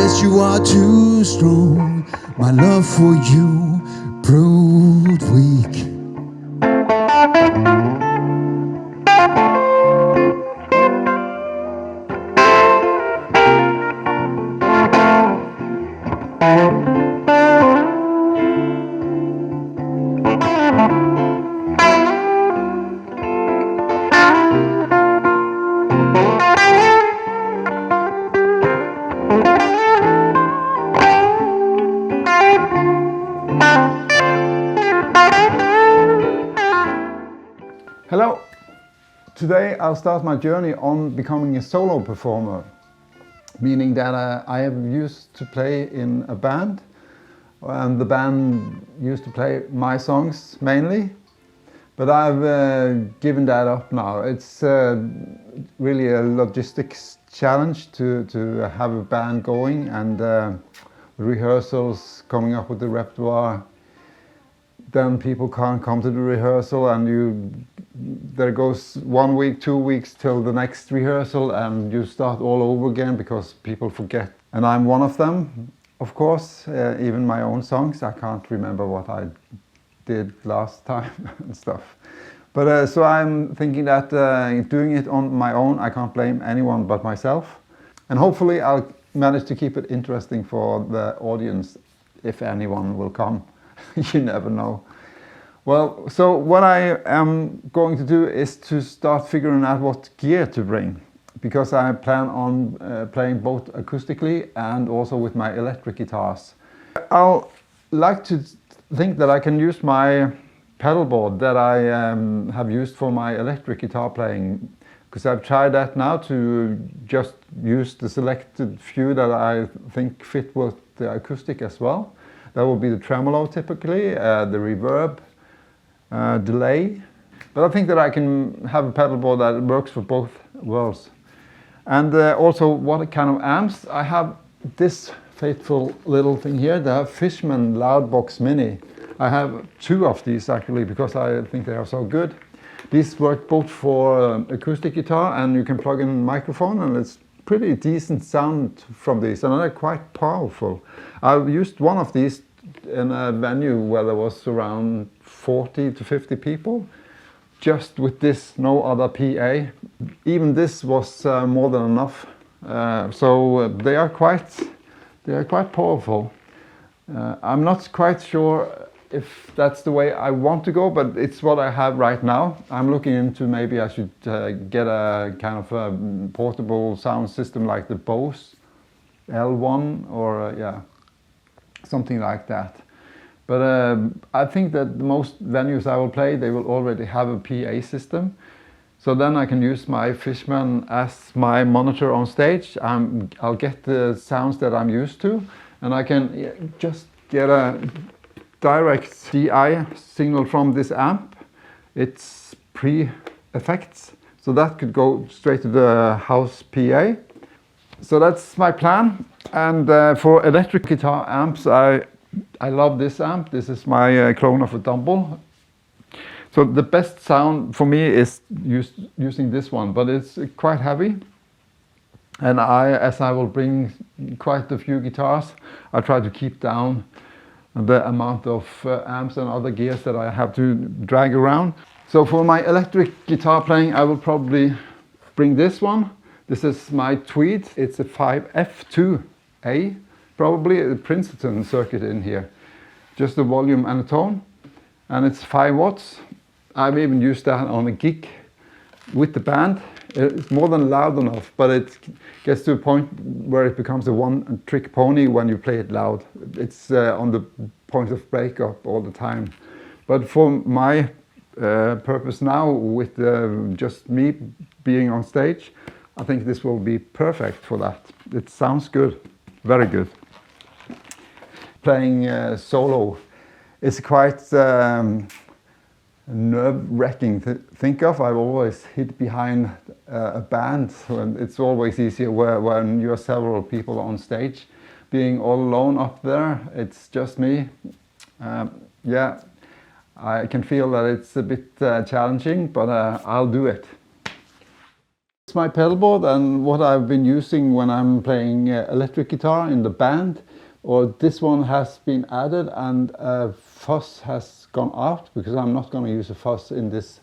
guess you are too strong. My love for you proved weak. Hello! Today I'll start my journey on becoming a solo performer, meaning that I have used to play in a band, and the band used to play my songs mainly, but I've given that up now. It's really a logistics challenge to have a band going, and rehearsals, coming up with the repertoire. Then people can't come to the rehearsal, and there goes 1 week, 2 weeks till the next rehearsal, and you start all over again because people forget. And I'm one of them, of course. Even my own songs, I can't remember what I did last time and stuff. But so I'm thinking that doing it on my own, I can't blame anyone but myself. And hopefully I'll manage to keep it interesting for the audience, if anyone will come. You never know. Well, so what I am going to do is to start figuring out what gear to bring, because I plan on playing both acoustically and also with my electric guitars. I'll like to think that I can use my pedalboard that I have used for my electric guitar playing, because I've tried that now to just use the selected few that I think fit with the acoustic as well. That will be the tremolo typically, the reverb, delay. But I think that I can have a pedalboard that works for both worlds. And also what kind of amps. I have this faithful little thing here, the Fishman Loudbox Mini. I have 2 of these actually because I think they are so good. These work both for acoustic guitar, and you can plug in a microphone, and it's pretty decent sound from these, and they're quite powerful. I've used one of these in a venue where there was around 40 to 50 people, just with this, no other PA. Even this was more than enough. So they are quite powerful. I'm not quite sure if that's the way I want to go, but it's what I have right now. I'm looking into maybe I should get a kind of a portable sound system like the Bose L1 or yeah, something like that. But I think that most venues I will play, they will already have a PA system. So then I can use my Fishman as my monitor on stage. I'll get the sounds that I'm used to, and I can just get a direct DI signal from this amp. It's pre-effects, so that could go straight to the house PA. So that's my plan. And for electric guitar amps, I love this amp. This is my clone of a Dumble. So the best sound for me is using this one, but it's quite heavy. And as I will bring quite a few guitars, I try to keep down the amount of amps and other gears that I have to drag around. So for my electric guitar playing, I will probably bring this one. This is my Tweed. It's a 5F2A, probably a Princeton circuit in here. Just a volume and a tone, and it's 5 watts. I've even used that on a gig with the band. It's more than loud enough, but it gets to a point where it becomes a one-trick pony when you play it loud. It's on the point of breakup all the time. But for my purpose now, with just me being on stage, I think this will be perfect for that. It sounds good, very good. Playing solo is quite nerve-wracking to think of. I've always hid behind a band, and it's always easier when you're several people on stage. Being all alone up there, it's just me. Yeah, I can feel that it's a bit challenging, but I'll do it. It's my pedalboard and what I've been using when I'm playing electric guitar in the band. Or this one has been added and a fuzz has gone out because I'm not going to use a fuzz in this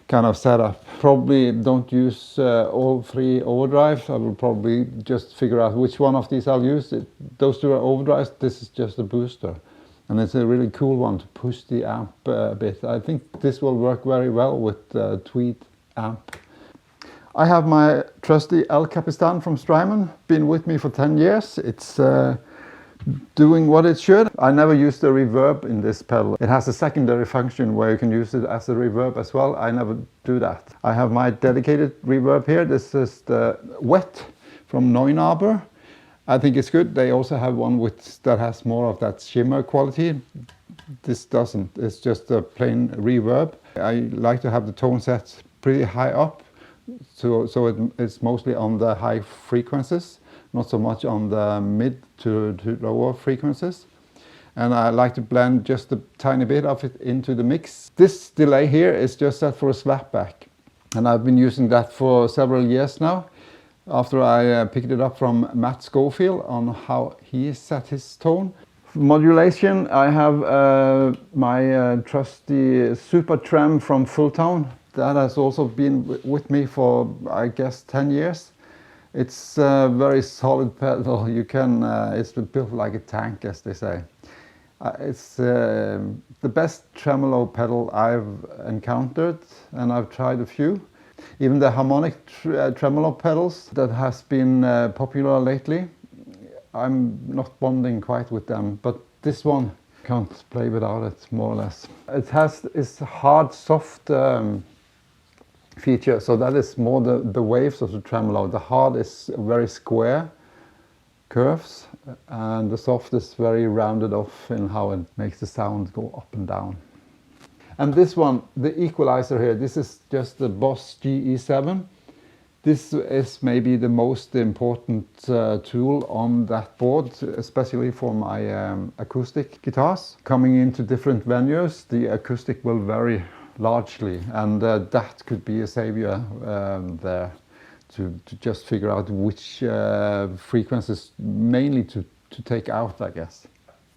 kind of setup. Probably don't use all 3 overdrives. I will probably just figure out which one of these I'll use. Those 2 are overdrives, this is just a booster. And it's a really cool one to push the amp a bit. I think this will work very well with Tweed amp. I have my trusty El Capistan from Strymon, been with me for 10 years. It's doing what it should. I never used the reverb in this pedal. It has a secondary function where you can use it as a reverb as well. I never do that. I have my dedicated reverb here. This is the Wet from Neunaber. I think it's good. They also have one that has more of that shimmer quality. This doesn't. It's just a plain reverb. I like to have the tone set pretty high up, so it's mostly on the high frequencies, not so much on the mid to lower frequencies. And I like to blend just a tiny bit of it into the mix. This delay here is just set for a slapback, and I've been using that for several years now. After I picked it up from Matt Schofield on how he set his tone. For modulation, I have my trusty Supa-Trem from Fulltone. That has also been with me for, I guess, 10 years. It's a very solid pedal. You can, it's built like a tank, as they say. It's the best tremolo pedal I've encountered, and I've tried a few. Even the harmonic tremolo pedals that has been popular lately, I'm not bonding quite with them, but this one can't play without it, more or less. It has this hard, soft feature, so that is more the waves of the tremolo. The hard is very square curves, and the soft is very rounded off in how it makes the sound go up and down. And this one, the equalizer here, this is just the Boss GE7. This is maybe the most important tool on that board, especially for my acoustic guitars. Coming into different venues, the acoustic will vary largely, and that could be a savior there to just figure out which frequencies mainly to take out, I guess.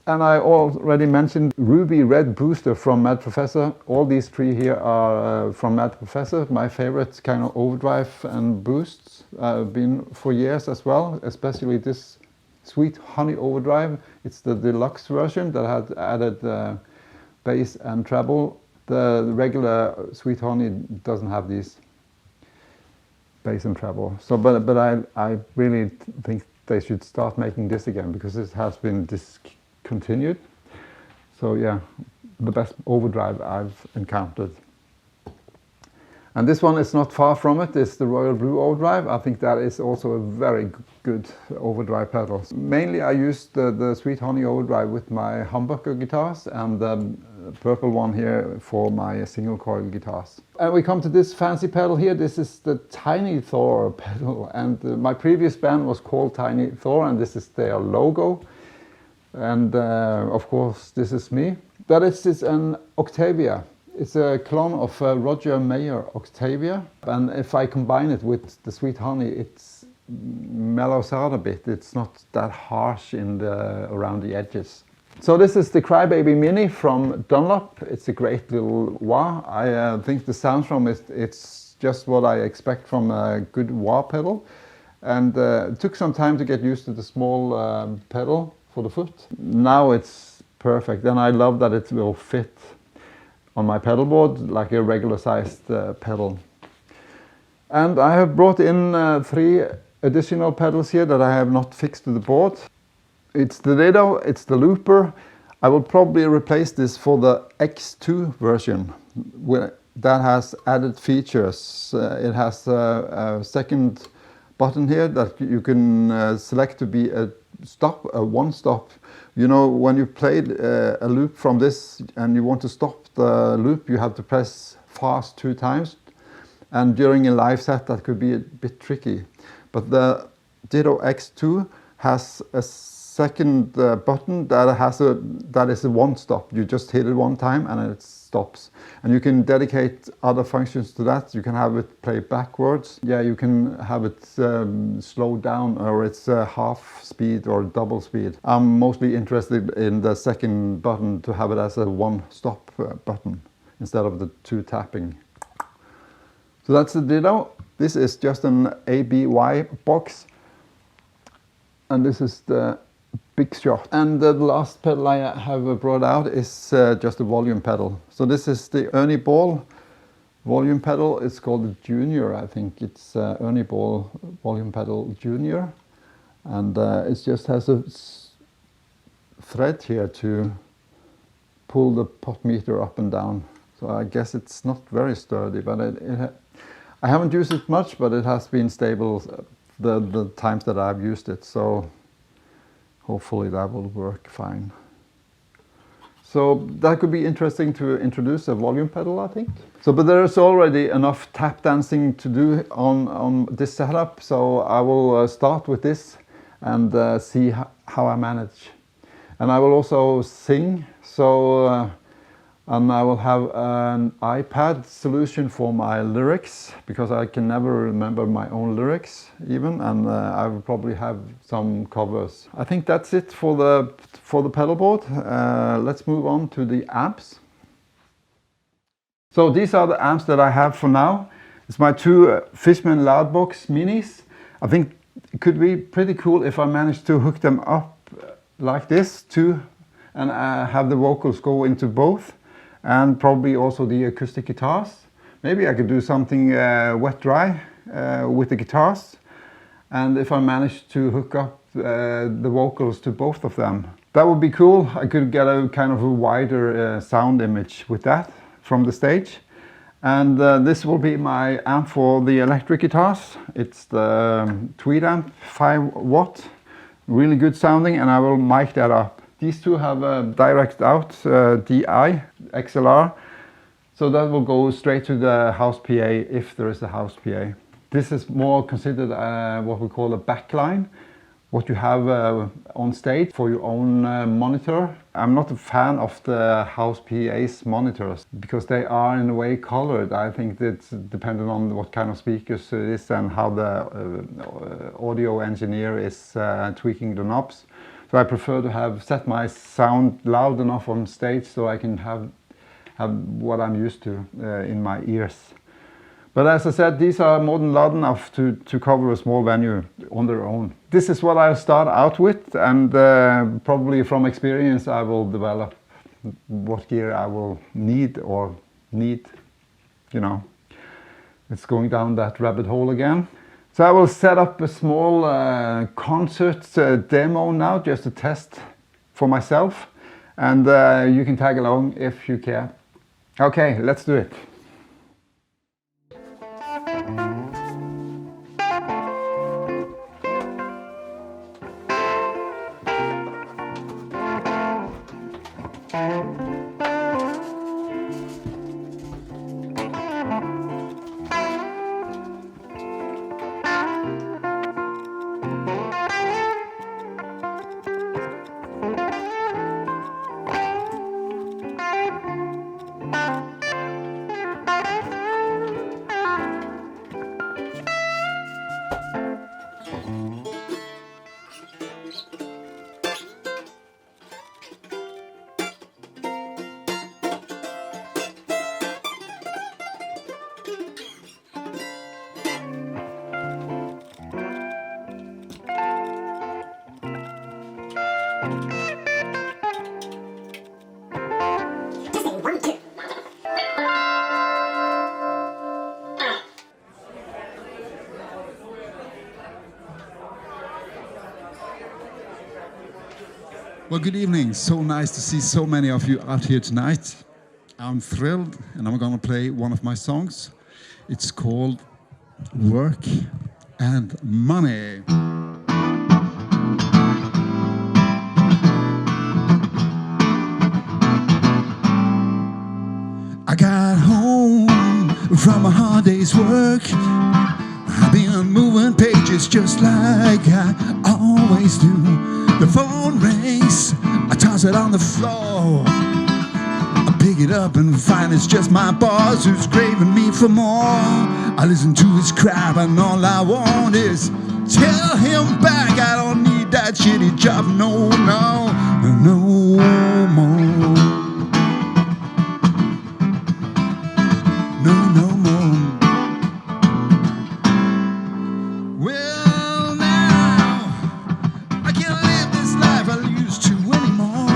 And I already mentioned Ruby Red Booster from Mad Professor. All these 3 here are from Mad Professor, my favorite kind of overdrive and boosts. Been for years as well, especially this Sweet Honey overdrive. It's the deluxe version that had added bass and treble. The regular Sweet Honey doesn't have these bass and treble. So, but I really think they should start making this again, because it has been discontinued. So yeah, the best overdrive I've encountered. And this one is not far from it. It's the Royal Blue overdrive. I think that is also a very good overdrive pedal. Mainly I use the Sweet Honey overdrive with my humbucker guitars, and the purple one here for my single coil guitars. And we come to this fancy pedal here. This is the Tiny Thor pedal, and my previous band was called Tiny Thor, and this is their logo. And of course this is me. That is an Octavia. It's a clone of Roger Mayer Octavia, and if I combine it with the Sweet Honey, it mellows out a bit. It's not that harsh around the edges. So this is the Crybaby Mini from Dunlop. It's a great little wah. I think the sound from it, it's just what I expect from a good wah pedal. And it took some time to get used to the small pedal for the foot. Now it's perfect, and I love that it will fit on my pedalboard like a regular sized pedal. And I have brought in 3 additional pedals here that I have not fixed to the board. It's the Ditto, it's the Looper. I will probably replace this for the X2 version that has added features. It has a second button here that you can select to be a one stop. You know, when you played a loop from this and you want to stop the loop, you have to press fast 2 times, and during a live set that could be a bit tricky. But the Ditto X2 has a second button that is a one stop. You just hit it one time and it stops. And you can dedicate other functions to that. You can have it play backwards. Yeah, you can have it slow down, or it's half speed or double speed. I'm mostly interested in the second button to have it as a one stop button instead of the two tapping. So that's the Ditto. This is just an ABY box. And this is the Big Shot. And the last pedal I have brought out is just a volume pedal. So this is the Ernie Ball volume pedal. It's called the Junior, I think. It's Ernie Ball volume pedal Junior. And it just has a thread here to pull the pot meter up and down. So I guess it's not very sturdy, but I haven't used it much, but it has been stable the times that I've used it, so hopefully that will work fine. So that could be interesting to introduce a volume pedal, I think. So, but there's already enough tap dancing to do on this setup, so I will start with this and see how I manage. And I will also sing, so and I will have an iPad solution for my lyrics, because I can never remember my own lyrics even, and I will probably have some covers. I think that's it for the pedal board. Let's move on to the amps. So these are the amps that I have for now. It's my two Fishman Loudbox Minis. I think it could be pretty cool if I managed to hook them up like this too, and have the vocals go into both. And probably also the acoustic guitars. Maybe I could do something wet dry with the guitars. And if I manage to hook up the vocals to both of them, that would be cool. I could get a kind of a wider sound image with that from the stage. And this will be my amp for the electric guitars. It's the Tweed amp, 5 watt, really good sounding, and I will mic that up. These two have a direct out DI XLR, so that will go straight to the house PA if there is a house PA. This is more considered what we call a backline, what you have on stage for your own monitor. I'm not a fan of the house PA's monitors because they are in a way colored. I think that's dependent on what kind of speakers it is and how the audio engineer is tweaking the knobs. So I prefer to have set my sound loud enough on stage so I can have what I'm used to in my ears. But as I said, these are more than loud enough to cover a small venue on their own. This is what I'll start out with, and probably from experience I will develop what gear I will need, you know. It's going down that rabbit hole again. So I will set up a small concert demo now, just to test for myself, and you can tag along if you care. Okay, let's do it. Well, good evening. So nice to see so many of you out here tonight. I'm thrilled, and I'm gonna play one of my songs. It's called Work and Money. I got home from a hard day's work. I've been moving pages just like I always do. The phone it on the floor. I pick it up and find it's just my boss who's craving me for more. I listen to his crap and all I want is tell him back. I don't need that shitty job, no, no, no more. No, no more. Well, now I can't live this life I used to anymore.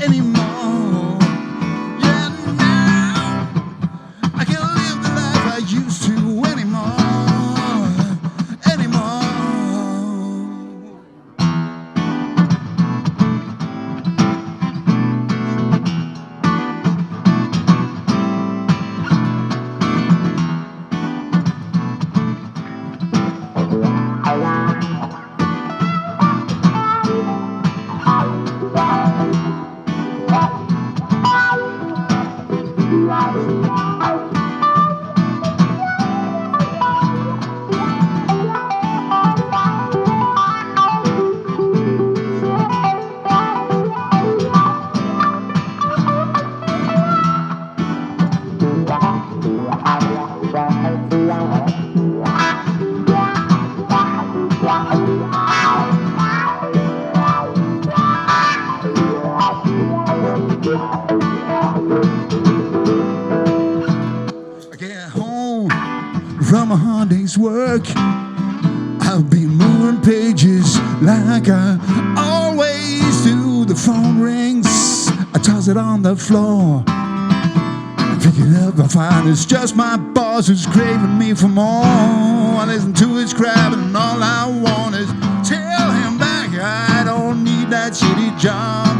Anymore. Yeah, now I can't live the life I used to anymore. Anymore. From a hard day's work, I've been moving pages like I always do. The phone rings, I toss it on the floor. Pick it up, I find it's just my boss who's craving me for more. I listen to his crap and all I want is tell him back I don't need that shitty job.